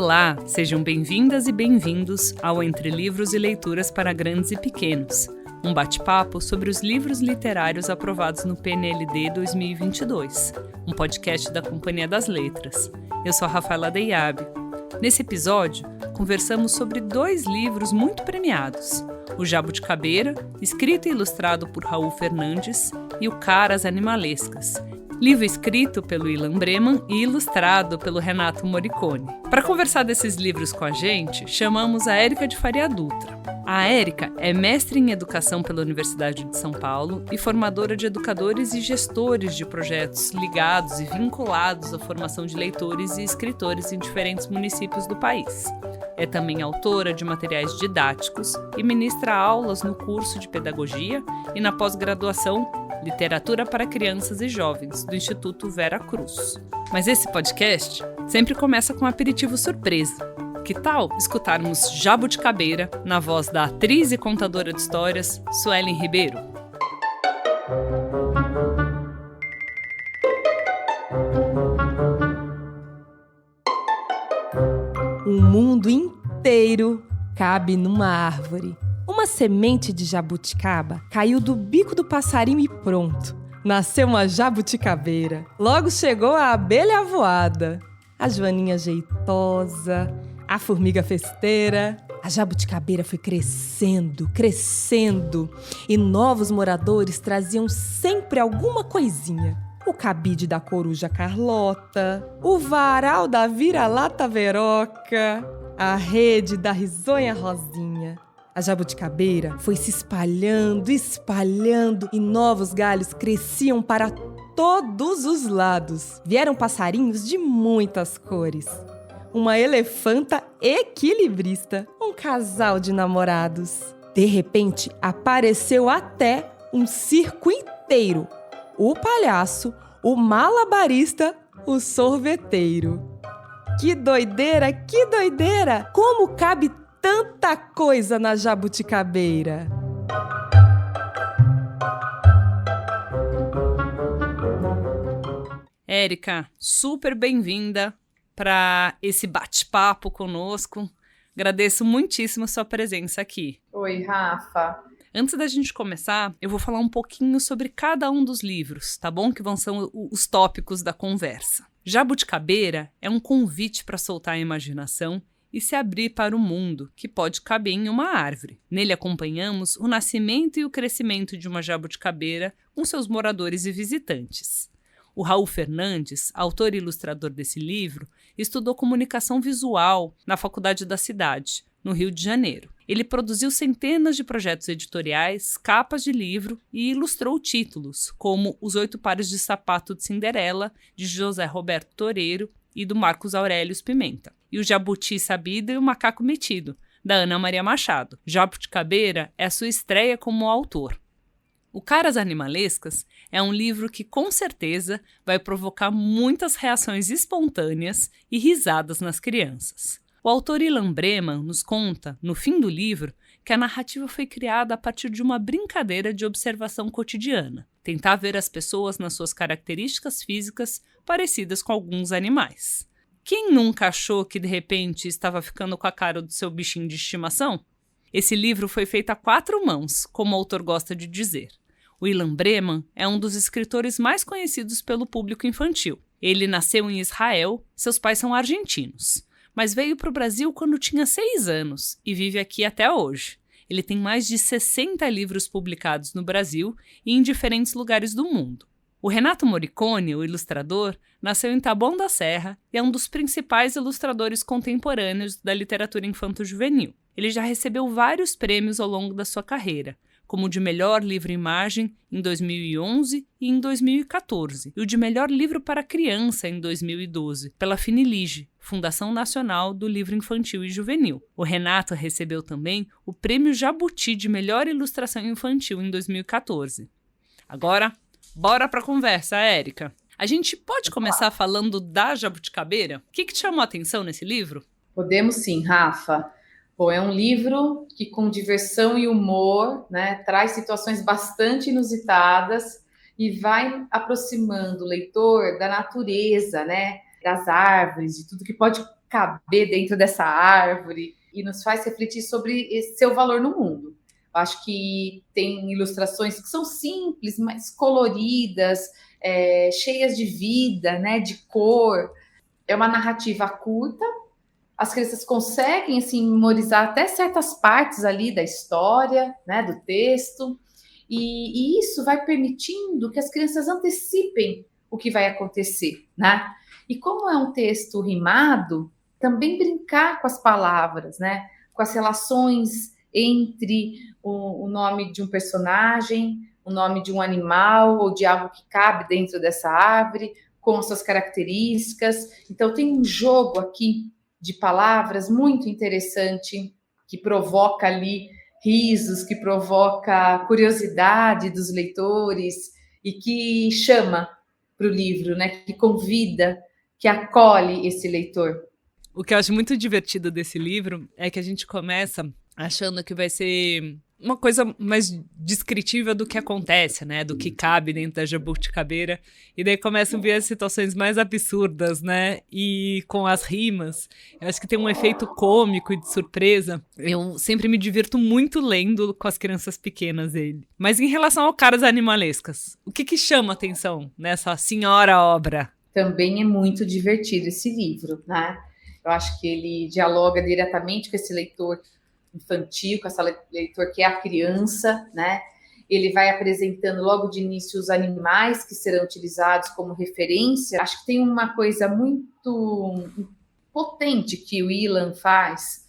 Olá, sejam bem-vindas e bem-vindos ao Entre Livros e Leituras para Grandes e Pequenos, um bate-papo sobre os livros literários aprovados no PNLD 2022, um podcast da Companhia das Letras. Eu sou a Rafaela Deyab. Nesse episódio, conversamos sobre 2 livros muito premiados, O Jabuticabeira, escrito e ilustrado por Raul Fernandes, e O Caras Animalescas, livro escrito pelo Ilan Breman e ilustrado pelo Renato Morricone. Para conversar desses livros com a gente, chamamos a Érica de Faria Dutra. A Érica é mestre em Educação pela Universidade de São Paulo e formadora de educadores e gestores de projetos ligados e vinculados à formação de leitores e escritores em diferentes municípios do país. É também autora de materiais didáticos e ministra aulas no curso de Pedagogia e na pós-graduação Literatura para Crianças e Jovens, do Instituto Vera Cruz. Mas esse podcast sempre começa com um aperitivo surpresa. Que tal escutarmos Jabuticabeira na voz da atriz e contadora de histórias, Suelen Ribeiro? Um mundo inteiro cabe numa árvore. Uma semente de jabuticaba caiu do bico do passarinho e pronto. Nasceu uma jabuticabeira. Logo chegou a abelha avoada, a joaninha jeitosa, a formiga festeira. A jabuticabeira foi crescendo, e novos moradores traziam sempre alguma coisinha. O cabide da coruja Carlota, o varal da vira-lata Veroca, a rede da risonha Rosinha. A jabuticabeira foi se espalhando, e novos galhos cresciam para todos os lados. Vieram passarinhos de muitas cores. Uma elefanta equilibrista, um casal de namorados. De repente, apareceu até um circo inteiro. O palhaço, o malabarista, o sorveteiro. Que doideira, que doideira! Como cabe tanta coisa na jabuticabeira! Érica, super bem-vinda para esse bate-papo conosco. Agradeço muitíssimo a sua presença aqui. Oi, Rafa. Antes da gente começar, eu vou falar um pouquinho sobre cada um dos livros, tá bom? Que vão ser os tópicos da conversa. Jabuticabeira é um convite para soltar a imaginação e se abrir para o mundo, que pode caber em uma árvore. Nele acompanhamos o nascimento e o crescimento de uma jabuticabeira com seus moradores e visitantes. O Raul Fernandes, autor e ilustrador desse livro, estudou comunicação visual na Faculdade da Cidade, no Rio de Janeiro. Ele produziu centenas de projetos editoriais, capas de livro e ilustrou títulos, como Os 8 Pares de Sapato de Cinderela, de José Roberto Toreiro e do Marcos Aurelius Pimenta, e O Jabuti Sabido e o Macaco Metido, da Ana Maria Machado. Jabuticabeira é a sua estreia como autor. O Caras Animalescas é um livro que, com certeza, vai provocar muitas reações espontâneas e risadas nas crianças. O autor Ilan Breman nos conta, no fim do livro, que a narrativa foi criada a partir de uma brincadeira de observação cotidiana, tentar ver as pessoas nas suas características físicas parecidas com alguns animais. Quem nunca achou que, de repente, estava ficando com a cara do seu bichinho de estimação? Esse livro foi feito a 4 mãos, como o autor gosta de dizer. O Ilan Breman é um dos escritores mais conhecidos pelo público infantil. Ele nasceu em Israel, seus pais são argentinos, mas veio para o Brasil quando tinha 6 anos e vive aqui até hoje. Ele tem mais de 60 livros publicados no Brasil e em diferentes lugares do mundo. O Renato Morricone, o ilustrador, nasceu em Taboão da Serra e é um dos principais ilustradores contemporâneos da literatura infanto-juvenil. Ele já recebeu vários prêmios ao longo da sua carreira, como o de Melhor Livro-Imagem em 2011 e em 2014, e o de Melhor Livro para Criança em 2012, pela Finilige, Fundação Nacional do Livro Infantil e Juvenil. O Renato recebeu também o Prêmio Jabuti de Melhor Ilustração Infantil em 2014. Agora, bora para a conversa, Érica. A gente pode começar falando da Jabuticabeira? O que te chamou a atenção nesse livro? Podemos sim, Rafa. Bom, é um livro que, com diversão e humor, né, traz situações bastante inusitadas e vai aproximando o leitor da natureza, né, das árvores, de tudo que pode caber dentro dessa árvore, e nos faz refletir sobre esse seu valor no mundo. Eu acho que tem ilustrações que são simples, mas coloridas, cheias de vida, né, de cor. É uma narrativa curta, as crianças conseguem assim, memorizar até certas partes ali da história, né, do texto, e isso vai permitindo que as crianças antecipem o que vai acontecer, né? E como é um texto rimado, também brincar com as palavras, né? Com as relações entre o nome de um personagem, o nome de um animal ou de algo que cabe dentro dessa árvore, com as suas características. Então, tem um jogo aqui de palavras muito interessante, que provoca ali risos, que provoca curiosidade dos leitores e que chama para o livro, né? Que convida, que acolhe esse leitor. O que eu acho muito divertido desse livro é que a gente começa achando que vai ser uma coisa mais descritiva do que acontece, né? Do que cabe dentro da jabuticabeira. E daí começam a ver as situações mais absurdas, né? E com as rimas, eu acho que tem um efeito cômico e de surpresa. Eu sempre me divirto muito lendo com as crianças pequenas ele. Mas em relação ao Caras Animalescas, o que chama atenção nessa senhora obra? Também é muito divertido esse livro, né? Eu acho que ele dialoga diretamente com esse leitor infantil, com essa leitor que é a criança, né? Ele vai apresentando logo de início os animais que serão utilizados como referência. Acho que tem uma coisa muito potente que o Ilan faz,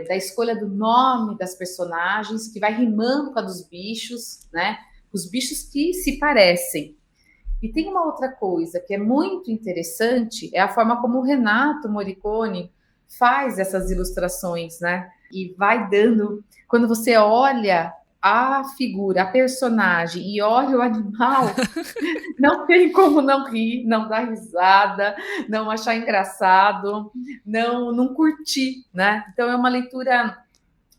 da escolha do nome das personagens, que vai rimando com a dos bichos, né? Os bichos que se parecem. E tem uma outra coisa que é muito interessante, é a forma como o Renato Morricone faz essas ilustrações, né? E vai dando, quando você olha a figura, a personagem e olha o animal, não tem como não rir, não dar risada, não achar engraçado, não curtir, né? Então é uma leitura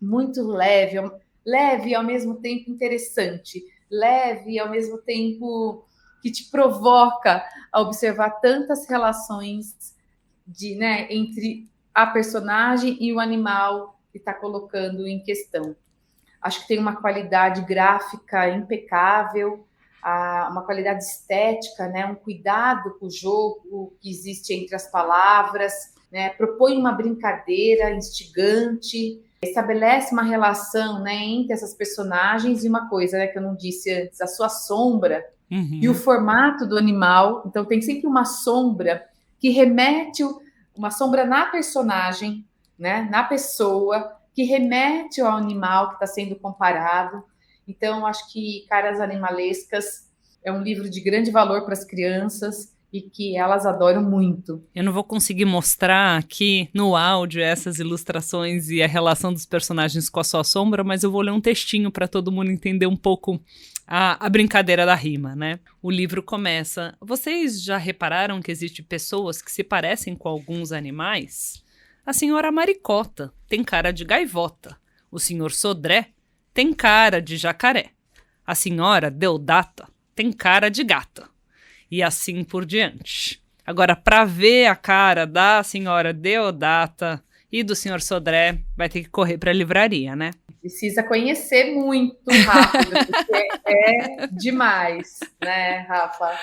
muito leve, leve e ao mesmo tempo interessante, leve e ao mesmo tempo que te provoca a observar tantas relações entre a personagem e o animal que está colocando em questão. Acho que tem uma qualidade gráfica impecável, uma qualidade estética, né? Um cuidado com o jogo que existe entre as palavras, né? Propõe uma brincadeira instigante, estabelece uma relação, né, entre essas personagens e uma coisa, né, que eu não disse antes, a sua sombra. Uhum. E o formato do animal, então tem sempre uma sombra que remete, uma sombra na personagem, né, na pessoa, que remete ao animal que está sendo comparado. Então, acho que Caras Animalescas é um livro de grande valor para as crianças e que elas adoram muito. Eu não vou conseguir mostrar aqui no áudio essas ilustrações e a relação dos personagens com a sua sombra, mas eu vou ler um textinho para todo mundo entender um pouco a brincadeira da rima, né? O livro começa: vocês já repararam que existem pessoas que se parecem com alguns animais? A senhora Maricota tem cara de gaivota. O senhor Sodré tem cara de jacaré. A senhora Deodata tem cara de gata. E assim por diante. Agora, para ver a cara da senhora Deodata e do senhor Sodré, vai ter que correr para a livraria, né? Precisa conhecer muito rápido, porque é demais, né, Rafa?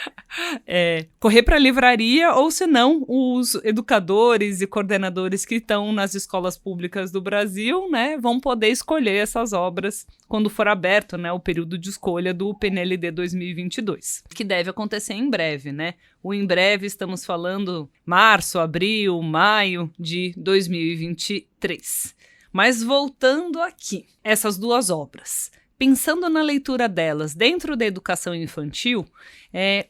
Correr para a livraria, ou senão os educadores e coordenadores que estão nas escolas públicas do Brasil, né, vão poder escolher essas obras quando for aberto, né, o período de escolha do PNLD 2022, que deve acontecer em breve, né? O em breve estamos falando março, abril, maio de 2023. Mas voltando aqui, essas duas obras, pensando na leitura delas dentro da educação infantil,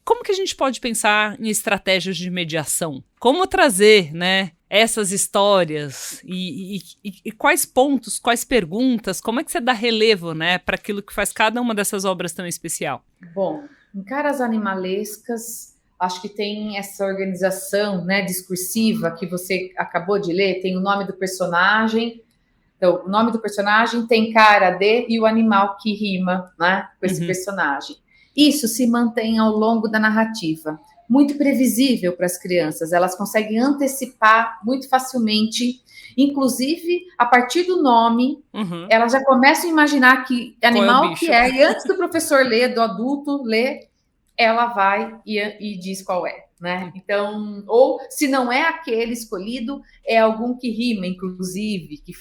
como que a gente pode pensar em estratégias de mediação? Como trazer, né, essas histórias e quais pontos, quais perguntas, como é que você dá relevo, né, para aquilo que faz cada uma dessas obras tão especial? Bom, em Caras Animalescas, acho que tem essa organização, né, discursiva que você acabou de ler, tem o nome do personagem. Então, o nome do personagem tem cara de e o animal que rima, né, com esse personagem. Isso se mantém ao longo da narrativa. muito previsível para as crianças. Elas conseguem antecipar muito facilmente, inclusive a partir do nome, elas já começam a imaginar que animal que é, e antes do professor ler, do adulto ler, ela vai e diz qual é, né? Então, ou se não é aquele escolhido, é algum que rima, inclusive, que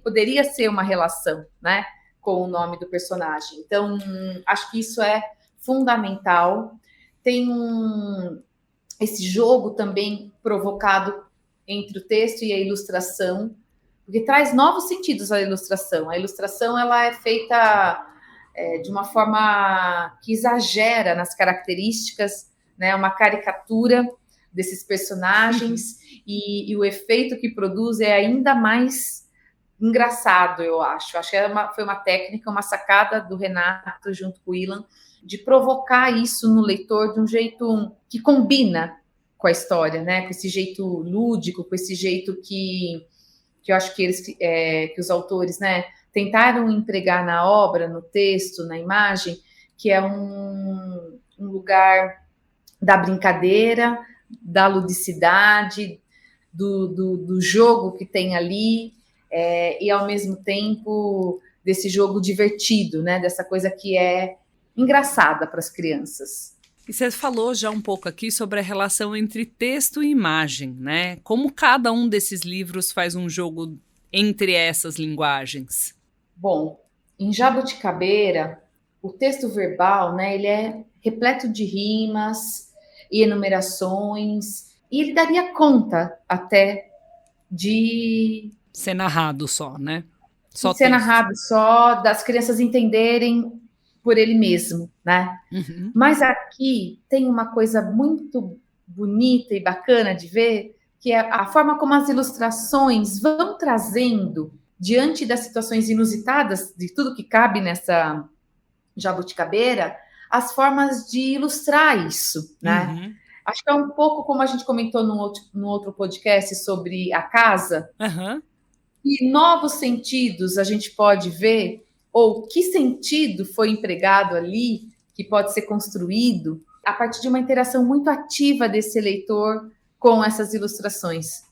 poderia ser uma relação, né, com o nome do personagem. Então, acho que isso é fundamental. Tem esse jogo também provocado entre o texto e a ilustração, porque traz novos sentidos à ilustração. A ilustração, ela é feita de uma forma que exagera nas características, né? Uma caricatura desses personagens, e o efeito que produz é ainda mais engraçado, eu acho. Acho que foi uma técnica, uma sacada do Renato junto com o Ilan, de provocar isso no leitor de um jeito que combina com a história, né? Com esse jeito lúdico, com esse jeito que eu acho que que os autores, né, tentaram empregar na obra, no texto, na imagem, que é um lugar da brincadeira, da ludicidade, do jogo que tem ali, e ao mesmo tempo desse jogo divertido, né, dessa coisa que é engraçada para as crianças. E você falou já um pouco aqui sobre a relação entre texto e imagem, né? Como cada um desses livros faz um jogo entre essas linguagens? Bom, em Jabuticabeira, o texto verbal, né, ele é repleto de rimas e enumerações, e ele daria conta até de ser narrado só, né? Só ser narrado só, das crianças entenderem por ele mesmo, né? Mas aqui tem uma coisa muito bonita e bacana de ver, que é a forma como as ilustrações vão trazendo, diante das situações inusitadas, de tudo que cabe nessa Jabuticabeira, as formas de ilustrar isso, né? Acho que é um pouco como a gente comentou no outro podcast sobre a casa, e novos sentidos a gente pode ver, ou que sentido foi empregado ali, que pode ser construído a partir de uma interação muito ativa desse leitor com essas ilustrações.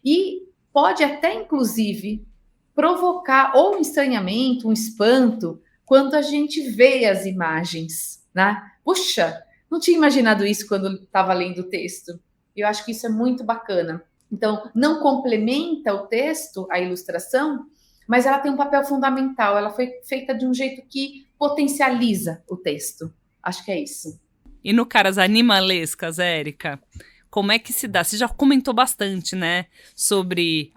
E pode até, inclusive, provocar ou um estranhamento, um espanto, quando a gente vê as imagens, né? Puxa, não tinha imaginado isso quando estava lendo o texto. Eu acho que isso é muito bacana. Então, não complementa o texto, a ilustração, mas ela tem um papel fundamental. Ela foi feita de um jeito que potencializa o texto. Acho que é isso. E no Caras Animalescas, Érica, como é que se dá? Você já comentou bastante, né, sobre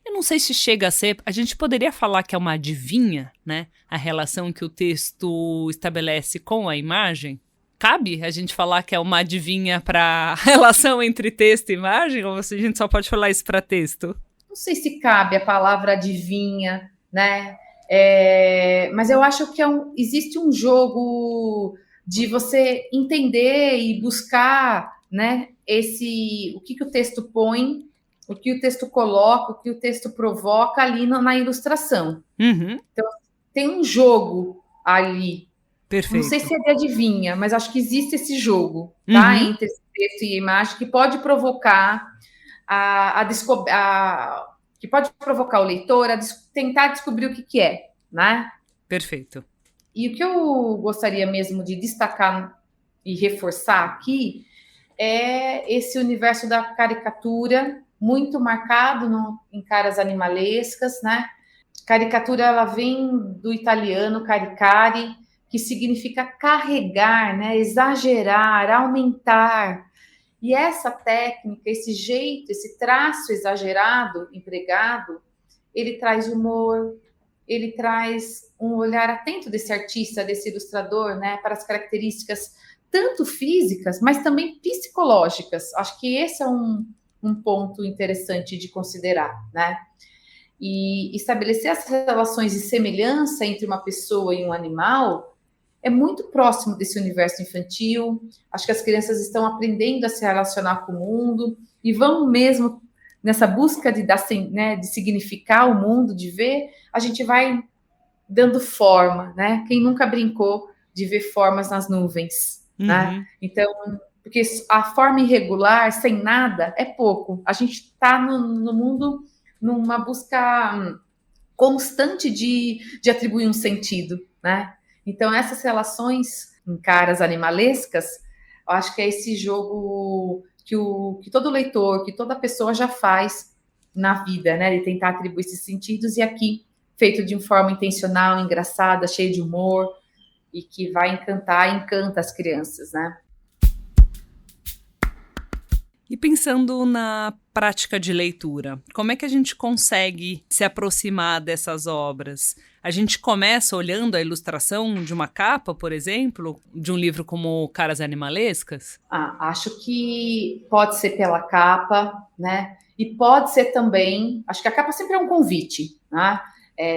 eu não sei se chega a ser... A gente poderia falar que é uma adivinha, né? A relação que o texto estabelece com a imagem? Cabe a gente falar que é uma adivinha para a relação entre texto e imagem? Ou a gente só pode falar isso para texto? Não sei se cabe a palavra adivinha, né? Mas eu acho que existe um jogo de você entender e buscar, né, o que o texto põe, o que o texto coloca, o que o texto provoca ali na ilustração. Então, tem um jogo ali. Perfeito. Não sei se é de adivinha, mas acho que existe esse jogo, tá? Entre esse texto e a imagem, que pode provocar que pode provocar o leitor a tentar descobrir o que é, né? Perfeito. E o que eu gostaria mesmo de destacar e reforçar aqui é esse universo da caricatura, muito marcado em Caras Animalescas, né? Caricatura, ela vem do italiano caricare, que significa carregar, né? Exagerar, aumentar. E essa técnica, esse jeito, esse traço exagerado empregado, ele traz humor, ele traz um olhar atento desse artista, desse ilustrador, né, para as características tanto físicas, mas também psicológicas. Acho que esse é um ponto interessante de considerar, né? E estabelecer as relações de semelhança entre uma pessoa e um animal é muito próximo desse universo infantil. Acho que as crianças estão aprendendo a se relacionar com o mundo e vão mesmo nessa busca de significar o mundo, de ver, a gente vai dando forma, né? Quem nunca brincou de ver formas nas nuvens, né? Então, Porque a forma irregular, sem nada, é pouco. A gente está no mundo numa busca constante de atribuir um sentido, né? Então, essas relações em caras animalescas, eu acho que é esse jogo que todo leitor, que toda pessoa já faz na vida, né? De tentar atribuir esses sentidos, e aqui, feito de uma forma intencional, engraçada, cheia de humor, e que vai encantar e encanta as crianças, né? E pensando na prática de leitura, como é que a gente consegue se aproximar dessas obras? A gente começa olhando a ilustração de uma capa, por exemplo, de um livro como Caras Animalescas? Acho que pode ser pela capa, né? E pode ser também, acho que a capa sempre é um convite, né?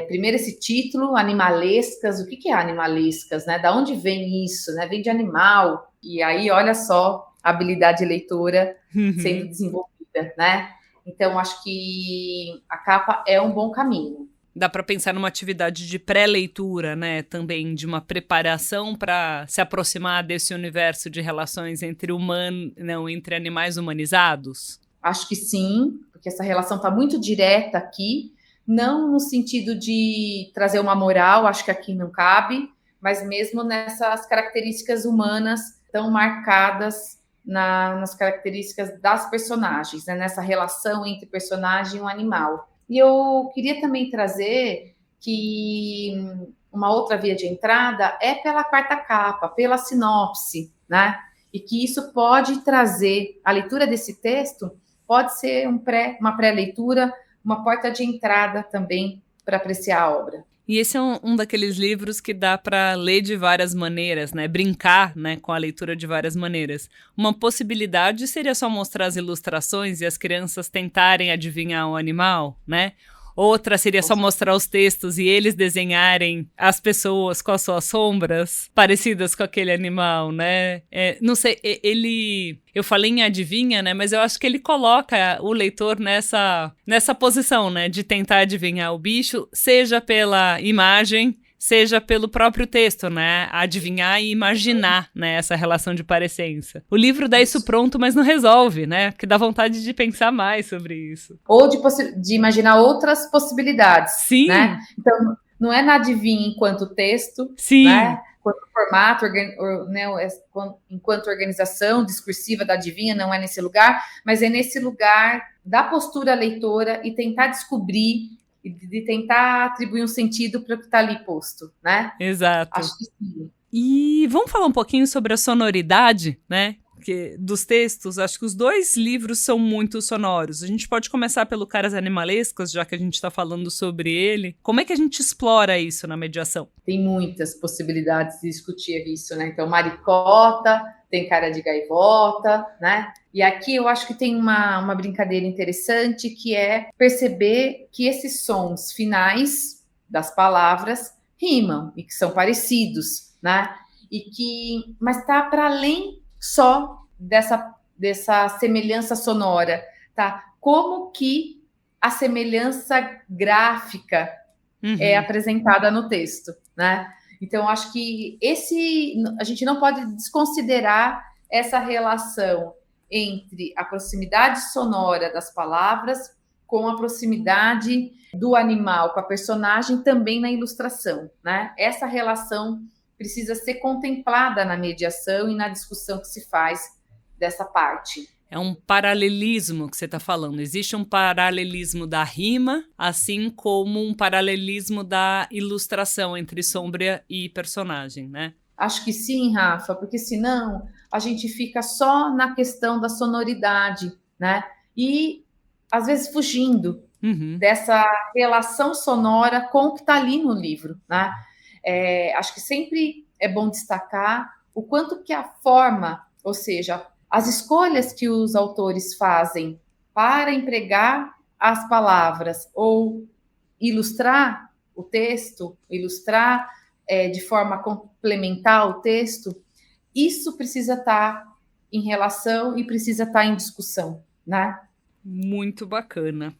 Primeiro esse título, Animalescas, o que é Animalescas, né? Da onde vem isso, né? Vem de animal, e aí olha só a habilidade leitora sendo desenvolvida, né? Então, acho que a capa é um bom caminho. Dá para pensar numa atividade de pré-leitura, né? Também de uma preparação para se aproximar desse universo de relações entre entre animais humanizados? Acho que sim, porque essa relação está muito direta aqui, não no sentido de trazer uma moral, acho que aqui não cabe, mas mesmo nessas características humanas tão marcadas nas características das personagens, né? Nessa relação entre personagem e um animal. E eu queria também trazer que uma outra via de entrada é pela quarta capa, pela sinopse, né? E que isso pode trazer, a leitura desse texto pode ser uma pré-leitura, uma porta de entrada também para apreciar a obra. E esse é um daqueles livros que dá para ler de várias maneiras, né? Brincar, né, com a leitura de várias maneiras. Uma possibilidade seria só mostrar as ilustrações e as crianças tentarem adivinhar o animal, né? Outra seria só mostrar os textos e eles desenharem as pessoas com as suas sombras parecidas com aquele animal, né? Não sei, eu falei em adivinha, né? Mas eu acho que ele coloca o leitor nessa posição, né? De tentar adivinhar o bicho, seja pela imagem, seja pelo próprio texto, né? Adivinhar e imaginar, né? Essa relação de parecença. O livro dá isso pronto, mas não resolve, né? Porque dá vontade de pensar mais sobre isso. Ou de imaginar outras possibilidades. Sim. Né? Então, não é na adivinha enquanto texto, sim, né? Enquanto formato, né? Enquanto organização discursiva da adivinha, não é nesse lugar, mas é nesse lugar da postura leitora e tentar descobrir, de tentar atribuir um sentido para o que está ali posto, né? Exato. Acho que sim. E vamos falar um pouquinho sobre a sonoridade, né? Dos textos. Acho que os dois livros são muito sonoros. A gente pode começar pelo Caras Animalescas, já que a gente está falando sobre ele. Como é que a gente explora isso na mediação? Tem muitas possibilidades de discutir isso, né? Então, maricota, tem cara de gaivota, né? E aqui eu acho que tem uma brincadeira interessante, que é perceber que esses sons finais das palavras rimam e que são parecidos, né? Mas está para além só dessa semelhança sonora, tá? Como que a semelhança gráfica é apresentada no texto, né? Então, acho que a gente não pode desconsiderar essa relação entre a proximidade sonora das palavras com a proximidade do animal com a personagem também na ilustração, né? Essa relação precisa ser contemplada na mediação e na discussão que se faz dessa parte. É um paralelismo que você está falando. Existe um paralelismo da rima, assim como um paralelismo da ilustração entre sombra e personagem, né? Acho que sim, Rafa, porque senão a gente fica só na questão da sonoridade, né? E, às vezes, fugindo dessa relação sonora com o que está ali no livro, né? Acho que sempre é bom destacar o quanto que a forma, ou seja, as escolhas que os autores fazem para empregar as palavras ou ilustrar o texto, ilustrar de forma complementar o texto, isso precisa estar em relação e precisa estar em discussão, né? Muito bacana.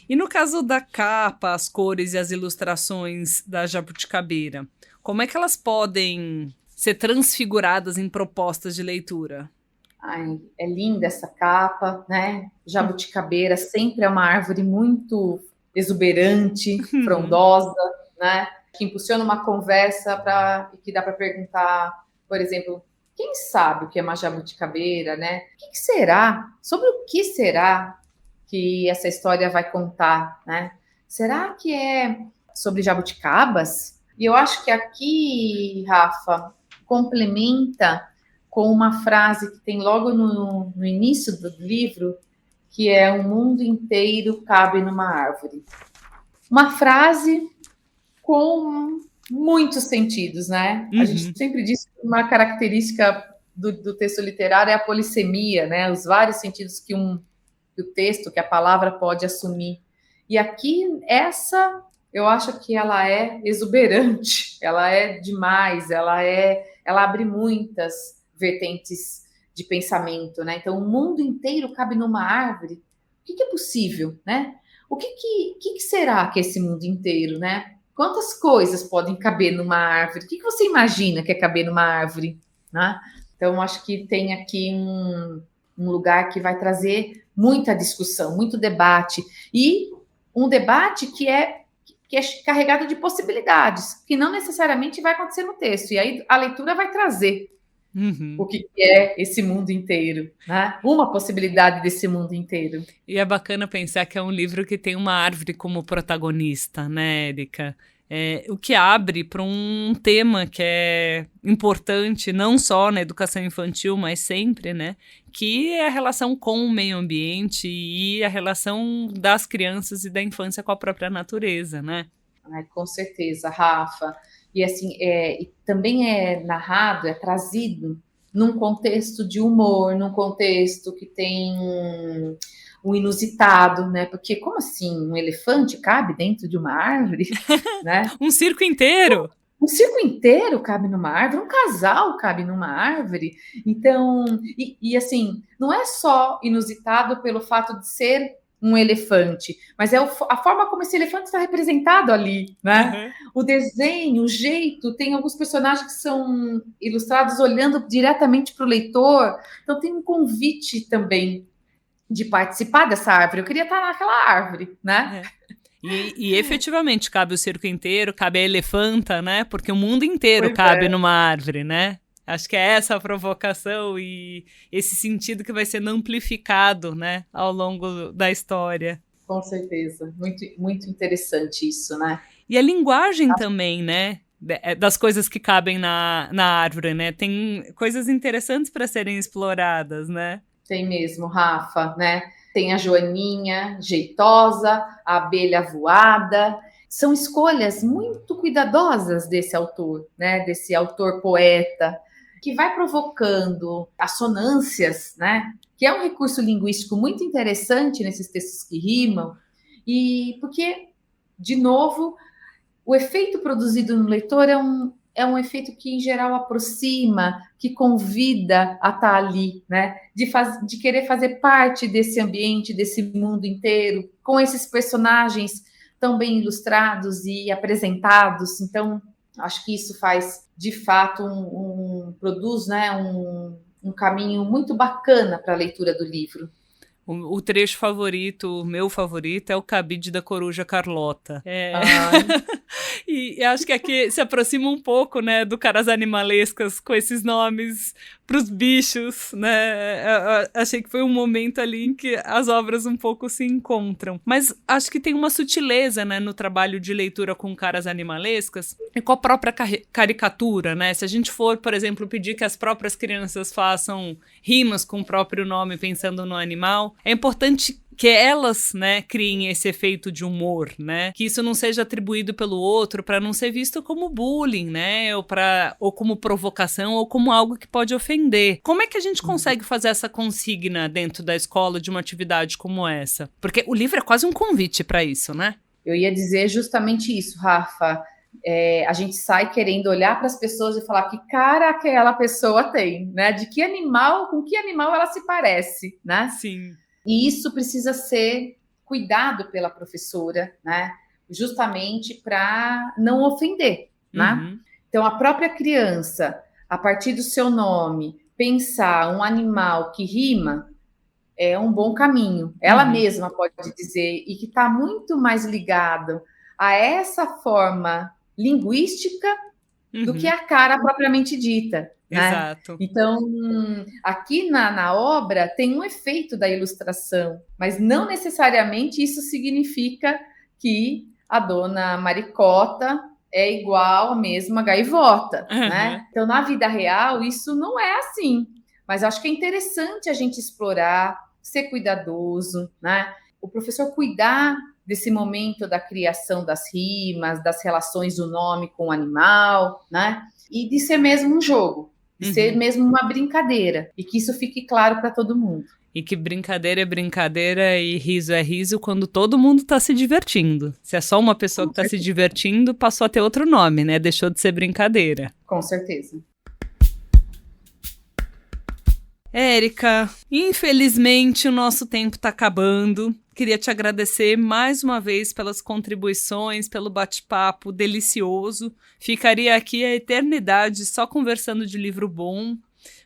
E no caso da capa, as cores e as ilustrações da Jabuticabeira, como é que elas podem ser transfiguradas em propostas de leitura? Ai, é linda essa capa, né? Jabuticabeira sempre é uma árvore muito exuberante, frondosa, né? Que impulsiona uma conversa que dá para perguntar, por exemplo, quem sabe o que é uma jabuticabeira, né? O que será? Sobre o que será que essa história vai contar, né? Será que é sobre jabuticabas? E eu acho que aqui, Rafa, complementa com uma frase que tem logo no início do livro, que é: "O mundo inteiro cabe numa árvore". Uma frase com muitos sentidos, né? A gente sempre diz que uma característica do texto literário é a polissemia, né? Os vários sentidos que o texto, que a palavra pode assumir. E aqui, eu acho que ela é exuberante, ela é demais, ela abre muitas vertentes de pensamento, né? Então, o mundo inteiro cabe numa árvore. O que é possível, né? O que será que é esse mundo inteiro, né? Quantas coisas podem caber numa árvore? O que você imagina que é caber numa árvore, né? Então, acho que tem aqui um lugar que vai trazer muita discussão, muito debate, e um debate que é carregado de possibilidades, que não necessariamente vai acontecer no texto, e aí a leitura vai trazer o que é esse mundo inteiro, né? Uma possibilidade desse mundo inteiro. E é bacana pensar que é um livro que tem uma árvore como protagonista, né, Érica? O que abre para um tema que é importante, não só na educação infantil, mas sempre, né? Que é a relação com o meio ambiente e a relação das crianças e da infância com a própria natureza, né? Ai, com certeza, Rafa. E assim, e também é narrado, é trazido num contexto de humor, num contexto que tem um inusitado, né? Porque como assim um elefante cabe dentro de uma árvore, né? Um circo inteiro! Um circo inteiro cabe numa árvore, um casal cabe numa árvore. Então, e assim, não é só inusitado pelo fato de ser um elefante, mas é a forma como esse elefante está representado ali, né? O desenho, o jeito, tem alguns personagens que são ilustrados olhando diretamente para o leitor, então tem um convite também de participar dessa árvore. Eu queria estar naquela árvore, né? E efetivamente cabe o circo inteiro, cabe a elefanta, né? Porque o mundo inteiro cabe numa árvore, né? Acho que é essa a provocação e esse sentido que vai sendo amplificado, né, ao longo da história. Com certeza. Muito, muito interessante isso, né? E a linguagem também, né? Das coisas que cabem na árvore, né? Tem coisas interessantes para serem exploradas, né? Tem mesmo, Rafa, né? Tem a joaninha jeitosa, a abelha voada. São escolhas muito cuidadosas desse autor, né? Desse autor poeta, que vai provocando assonâncias, né? Que é um recurso linguístico muito interessante nesses textos que rimam, e porque, de novo, o efeito produzido no leitor é um efeito que, em geral, aproxima, que convida a estar ali, né? De querer fazer parte desse ambiente, desse mundo inteiro, com esses personagens tão bem ilustrados e apresentados. Então, acho que isso faz, de fato, produz, né, um caminho muito bacana para a leitura do livro. O trecho favorito, o meu favorito, é o cabide da coruja Carlota. E acho que aqui se aproxima um pouco, né, do Caras Animalescas, com esses nomes para os bichos, né? Achei que foi um momento ali em que as obras um pouco se encontram. Mas acho que tem uma sutileza, né, no trabalho de leitura com Caras Animalescas e com a própria caricatura, né? Se a gente for, por exemplo, pedir que as próprias crianças façam rimas com o próprio nome pensando no animal, é importante que elas, né, criem esse efeito de humor, né? Que isso não seja atribuído pelo outro para não ser visto como bullying, né? Ou como provocação ou como algo que pode ofender. Como é que a gente consegue fazer essa consigna dentro da escola de uma atividade como essa? Porque o livro é quase um convite para isso, né? Eu ia dizer justamente isso, Rafa. A gente sai querendo olhar para as pessoas e falar que cara aquela pessoa tem, né? Com que animal ela se parece, né? Sim. E isso precisa ser cuidado pela professora, né? Justamente para não ofender, né? Então, a própria criança, a partir do seu nome, pensar um animal que rima é um bom caminho. Ela mesma pode dizer, e que está muito mais ligado a essa forma linguística do que a cara propriamente dita. Né? Exato. Então, aqui na obra tem um efeito da ilustração, mas não necessariamente isso significa que a dona Maricota é igual a mesma gaivota, né? Então, na vida real, isso não é assim. Mas eu acho que é interessante a gente explorar, ser cuidadoso, né? O professor cuidar desse momento da criação das rimas, das relações do nome com o animal, né? E de ser mesmo um jogo, de ser mesmo uma brincadeira, e que isso fique claro para todo mundo. E que brincadeira é brincadeira e riso é riso quando todo mundo está se divertindo. Se é só uma pessoa que está se divertindo, passou a ter outro nome, né? Deixou de ser brincadeira. Com certeza. Érica, infelizmente o nosso tempo está acabando. Queria te agradecer mais uma vez pelas contribuições, pelo bate-papo delicioso. Ficaria aqui a eternidade só conversando de livro bom,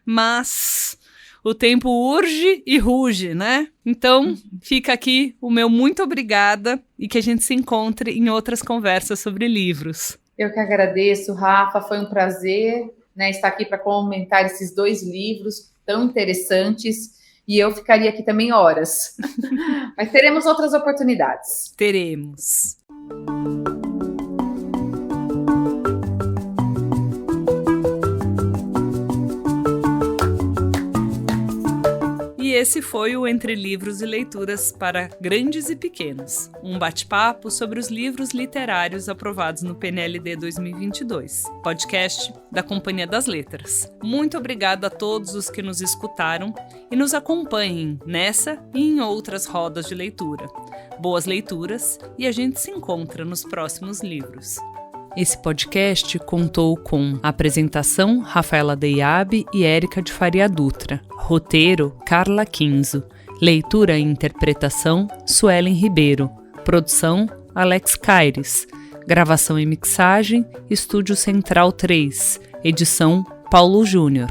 mas o tempo urge e ruge, né? Então, fica aqui o meu muito obrigada e que a gente se encontre em outras conversas sobre livros. Eu que agradeço, Rafa. Foi um prazer, né, estar aqui para comentar esses 2 livros tão interessantes. E eu ficaria aqui também horas. Mas teremos outras oportunidades. Teremos. E esse foi o Entre Livros e Leituras para Grandes e Pequenos, um bate-papo sobre os livros literários aprovados no PNLD 2022, podcast da Companhia das Letras. Muito obrigada a todos os que nos escutaram e nos acompanhem nessa e em outras rodas de leitura. Boas leituras e a gente se encontra nos próximos livros. Esse podcast contou com apresentação Rafaela Deiabe e Érica de Faria Dutra, roteiro Carla Quinzo, leitura e interpretação Suelen Ribeiro, produção Alex Caires, gravação e mixagem Estúdio Central 3, edição Paulo Júnior.